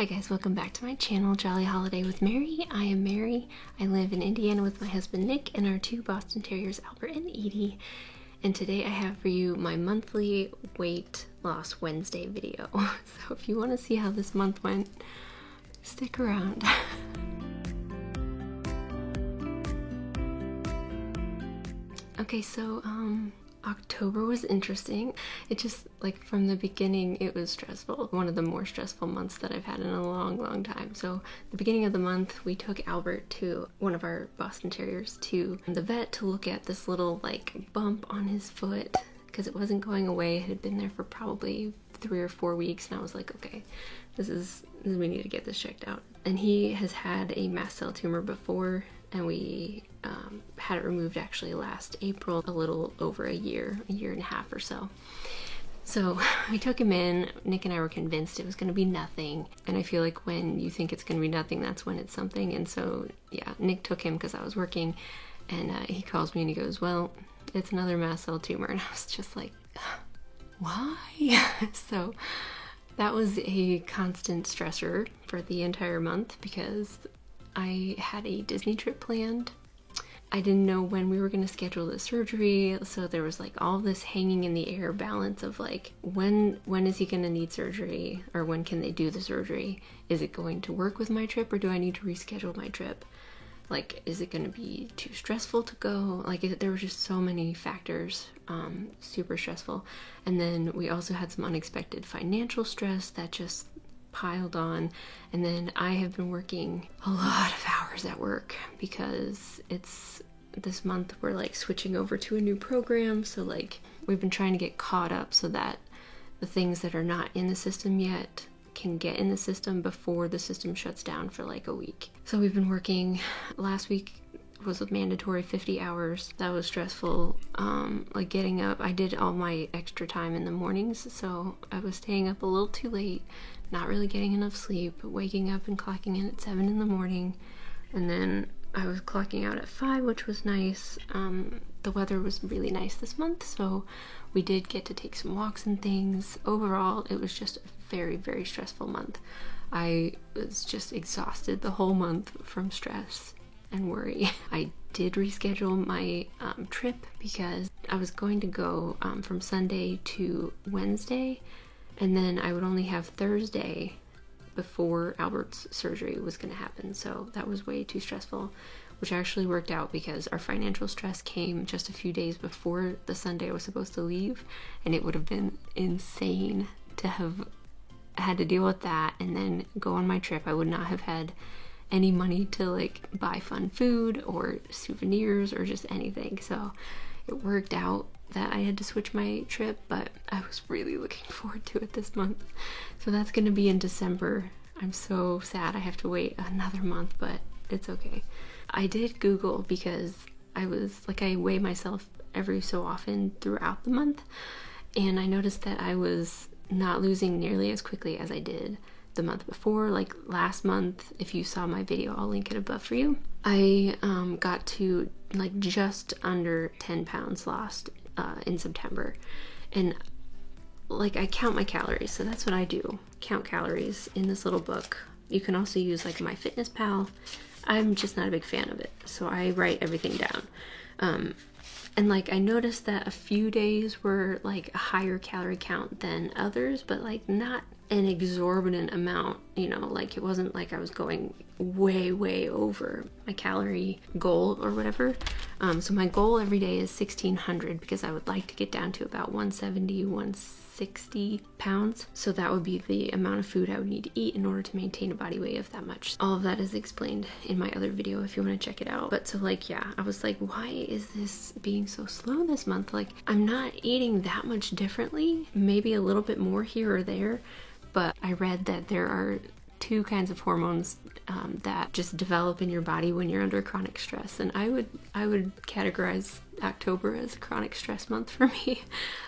Hi guys, welcome back to my channel, Jolly Holiday with Mary. I am Mary. I live in Indiana with my husband Nick and our two Boston Terriers, Albert and Edie. And today I have for you my monthly weight loss Wednesday video. So if you want to see how this month went, stick around. Okay, so October was interesting. It just, like, from the beginning, it was stressful. One of the more stressful months that I've had in a long time. So the beginning of the month, we took Albert, to one of our Boston Terriers, to the vet to look at this little, like, bump on his foot because it wasn't going away. It had been there for probably 3 or 4 weeks, and I was like, okay, we need to get this checked out. And he has had a mast cell tumor before, and we had it removed actually last April, a little over a year and a half or so. So we took him in. Nick and I were convinced it was going to be nothing, and I feel like when you think it's going to be nothing, that's when it's something. And so yeah, Nick took him because I was working, and he calls me and he goes, well, it's another mast cell tumor. And I was just like, why? So that was a constant stressor for the entire month because I had a Disney trip planned. I didn't know when we were going to schedule the surgery, so there was like all this hanging in the air balance of like, when is he going to need surgery, or when can they do the surgery? Is it going to work with my trip, or do I need to reschedule my trip? Like, is it going to be too stressful to go? Like, there were just so many factors, super stressful. And then we also had some unexpected financial stress that just piled on. And then I have been working a lot of hours at work because this month we're like switching over to a new program. So like, we've been trying to get caught up so that the things that are not in the system yet can get in the system before the system shuts down for like a week. So we've been working. Last week was a mandatory 50 hours. That was stressful. Like getting up, I did all my extra time in the mornings, so I was staying up a little too late, not really getting enough sleep, waking up and clocking in at 7 in the morning, and then I was clocking out at 5, which was nice. The weather was really nice this month, so we did get to take some walks and things. Overall, it was just a very stressful month. I was just exhausted the whole month from stress and worry. I did reschedule my trip because I was going to go from Sunday to Wednesday, and then I would only have Thursday before Albert's surgery was going to happen. So that was way too stressful, which actually worked out because our financial stress came just a few days before the Sunday I was supposed to leave, and it would have been insane to have had to deal with that and then go on my trip. I would not have had any money to like buy fun food or souvenirs or just anything. So it worked out that I had to switch my trip, but I was really looking forward to it this month. So that's going to be in December. I'm so sad I have to wait another month, but it's okay. I did Google because I weigh myself every so often throughout the month, and I noticed that I was not losing nearly as quickly as I did the month before. Like last month, if you saw my video, I'll link it above for you, I got to like just under 10 pounds lost in September. And like, I count my calories, so that's what I do, count calories in this little book. You can also use like MyFitnessPal. I'm just not a big fan of it, so I write everything down. And like, I noticed that a few days were like a higher calorie count than others, but like not an exorbitant amount, you know, like it wasn't like I was going way over my calorie goal or whatever. So my goal every day is 1,600 because I would like to get down to about 170, 160 pounds. So that would be the amount of food I would need to eat in order to maintain a body weight of that much. All of that is explained in my other video if you want to check it out. But so like, yeah, I was like, why is this being so slow this month? Like, I'm not eating that much differently, maybe a little bit more here or there, but I read that there are 2 kinds of hormones that just develop in your body when you're under chronic stress, and I would categorize October as a chronic stress month for me.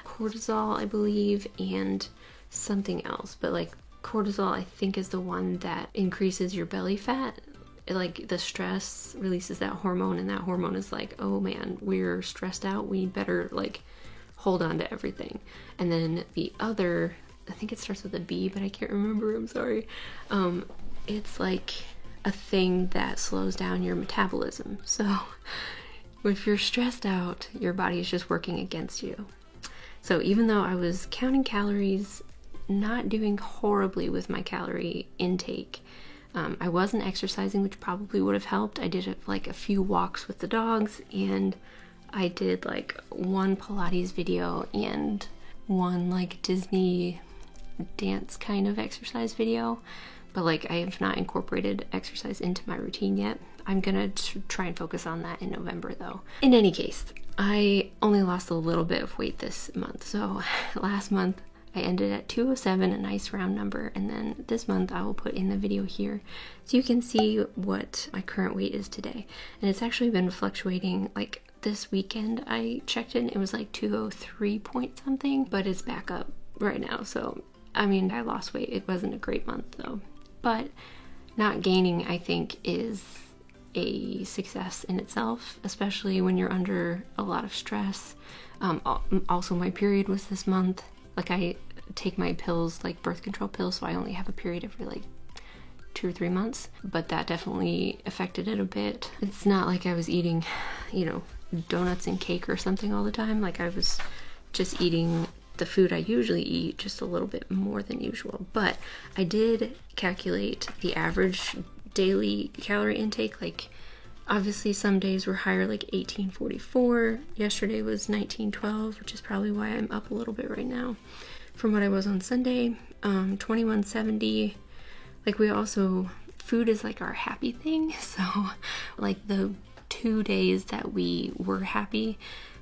Cortisol, I believe, and something else, but like cortisol I think is the one that increases your belly fat. Like, the stress releases that hormone, and that hormone is like, oh man, we're stressed out, we better like hold on to everything. And then the other I think it starts with a B, but I can't remember, I'm sorry. It's like a thing that slows down your metabolism. So if you're stressed out, your body is just working against you. So even though I was counting calories, not doing horribly with my calorie intake, I wasn't exercising, which probably would have helped. I did like a few walks with the dogs, and I did like one Pilates video and one like Disney dance kind of exercise video, but like I have not incorporated exercise into my routine yet. I'm gonna try and focus on that in November though. In any case, I only lost a little bit of weight this month. So last month I ended at 207, a nice round number, and then this month I will put in the video here so you can see what my current weight is today. And it's actually been fluctuating. Like this weekend I checked in, it was like 203 point something, but it's back up right now. So I mean, I lost weight. It wasn't a great month though, but not gaining, I think, is a success in itself, especially when you're under a lot of stress. Also, my period was this month. Like, I take my pills, like birth control pills, so I only have a period every like 2 or 3 months, but that definitely affected it a bit. It's not like I was eating, you know, donuts and cake or something all the time. Like, I was just eating the food I usually eat, just a little bit more than usual. But I did calculate the average daily calorie intake. Like, obviously some days were higher, like 1844. Yesterday was 1912, which is probably why I'm up a little bit right now from what I was on Sunday. 2170. Like, we also, food is like our happy thing. So like the 2 days that we were happy,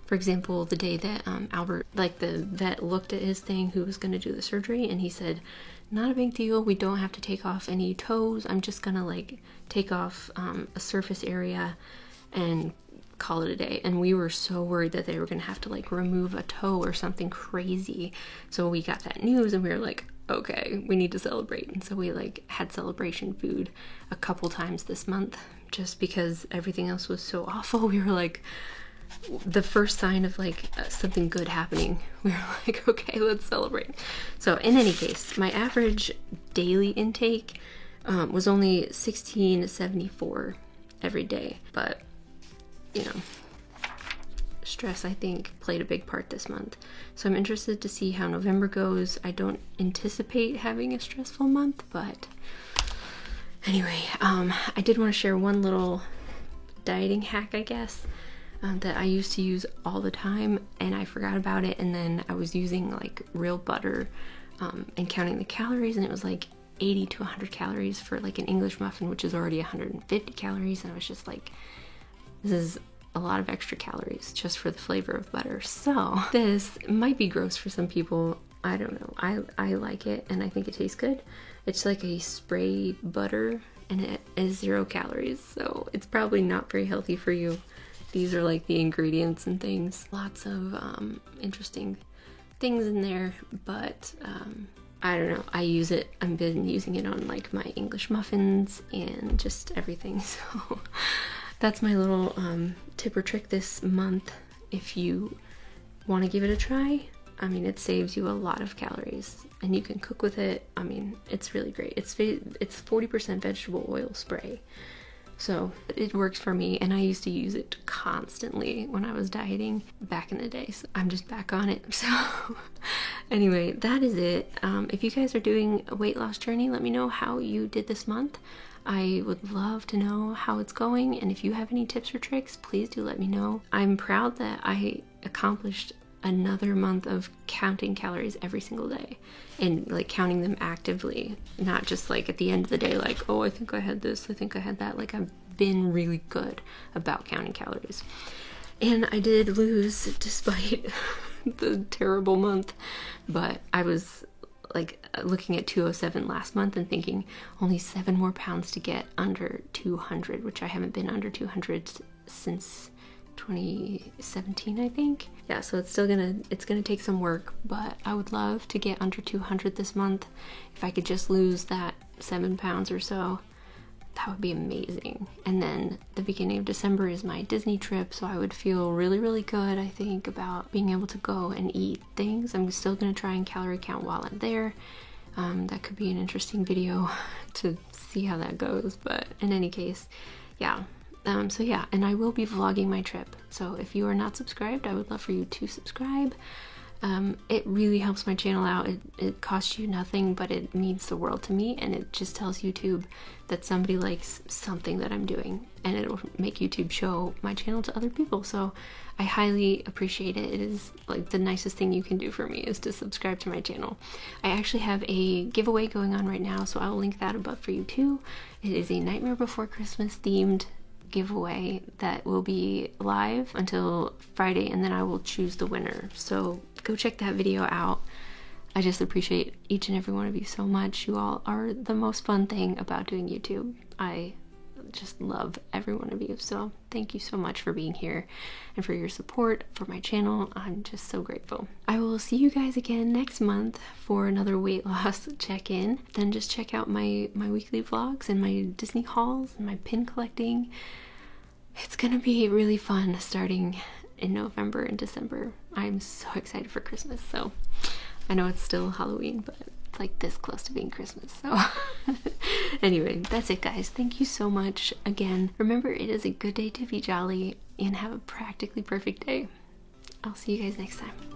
for example, the day that Albert, like the vet, looked at his thing, who was going to do the surgery, and he said, not a big deal, we don't have to take off any toes, I'm just gonna like take off a surface area and call it a day. And we were so worried that they were gonna have to like remove a toe or something crazy. So we got that news and we were like, okay, we need to celebrate. And so we like had celebration food a couple times this month, just because everything else was so awful. We were like, the first sign of like something good happening, we were like, okay, let's celebrate. So in any case, my average daily intake was only 1674 every day, but you know, stress, I think, played a big part this month. So I'm interested to see how November goes. I don't anticipate having a stressful month, but anyway, I did want to share one little dieting hack, I guess, that I used to use all the time, and I forgot about it, and then I was using like real butter and counting the calories, and it was like 80 to 100 calories for like an English muffin, which is already 150 calories, and I was just like, this is a lot of extra calories just for the flavor of butter. So this might be gross for some people, I don't know. I like it, and I think it tastes good. It's like a spray butter, and it is 0 calories, so it's probably not very healthy for you. These are like the ingredients and things. Lots of interesting things in there, but I don't know. I use it. I've been using it on like my English muffins and just everything. So that's my little tip or trick this month. If you want to give it a try, I mean, it saves you a lot of calories, and you can cook with it. I mean, it's really great. It's 40% vegetable oil spray. So it works for me, and I used to use it constantly when I was dieting back in the day. So I'm just back on it. So anyway, that is it. If you guys are doing a weight loss journey, let me know how you did this month. I would love to know how it's going, and if you have any tips or tricks, please do let me know. I'm proud that I accomplished another month of counting calories every single day, and like counting them actively, not just like at the end of the day like, oh, I think I had this, I think I had that. Like, I've been really good about counting calories, and I did lose despite the terrible month. But I was like looking at 207 last month and thinking only 7 more pounds to get under 200, which I haven't been under 200 since 2017, I think. Yeah, so it's gonna take some work, but I would love to get under 200 this month. If I could just lose that 7 pounds or so, that would be amazing. And then the beginning of December is my Disney trip, so I would feel really, really good, I think, about being able to go and eat things. I'm still gonna try and calorie count while I'm there. That could be an interesting video to see how that goes, but in any case, yeah. So yeah, and I will be vlogging my trip, so if you are not subscribed, I would love for you to subscribe. It really helps my channel out. It costs you nothing, but it means the world to me, and it just tells YouTube that somebody likes something that I'm doing, and it'll make YouTube show my channel to other people. So I highly appreciate it. It is like the nicest thing you can do for me is to subscribe to my channel. I actually have a giveaway going on right now, so I will link that above for you too. It is a Nightmare Before Christmas themed giveaway that will be live until Friday, and then I will choose the winner. So go check that video out. I just appreciate each and every one of you so much. You all are the most fun thing about doing YouTube. I just love every one of you, so thank you so much for being here and for your support for my channel. I'm just so grateful. I will see you guys again next month for another weight loss check-in. Then just check out my weekly vlogs and my Disney hauls and my pin collecting. It's gonna be really fun starting in November and December. I'm so excited for Christmas. So I know it's still Halloween, but it's like this close to being Christmas. So anyway, that's it, guys. Thank you so much again. Remember, it is a good day to be jolly, and have a practically perfect day. I'll see you guys next time.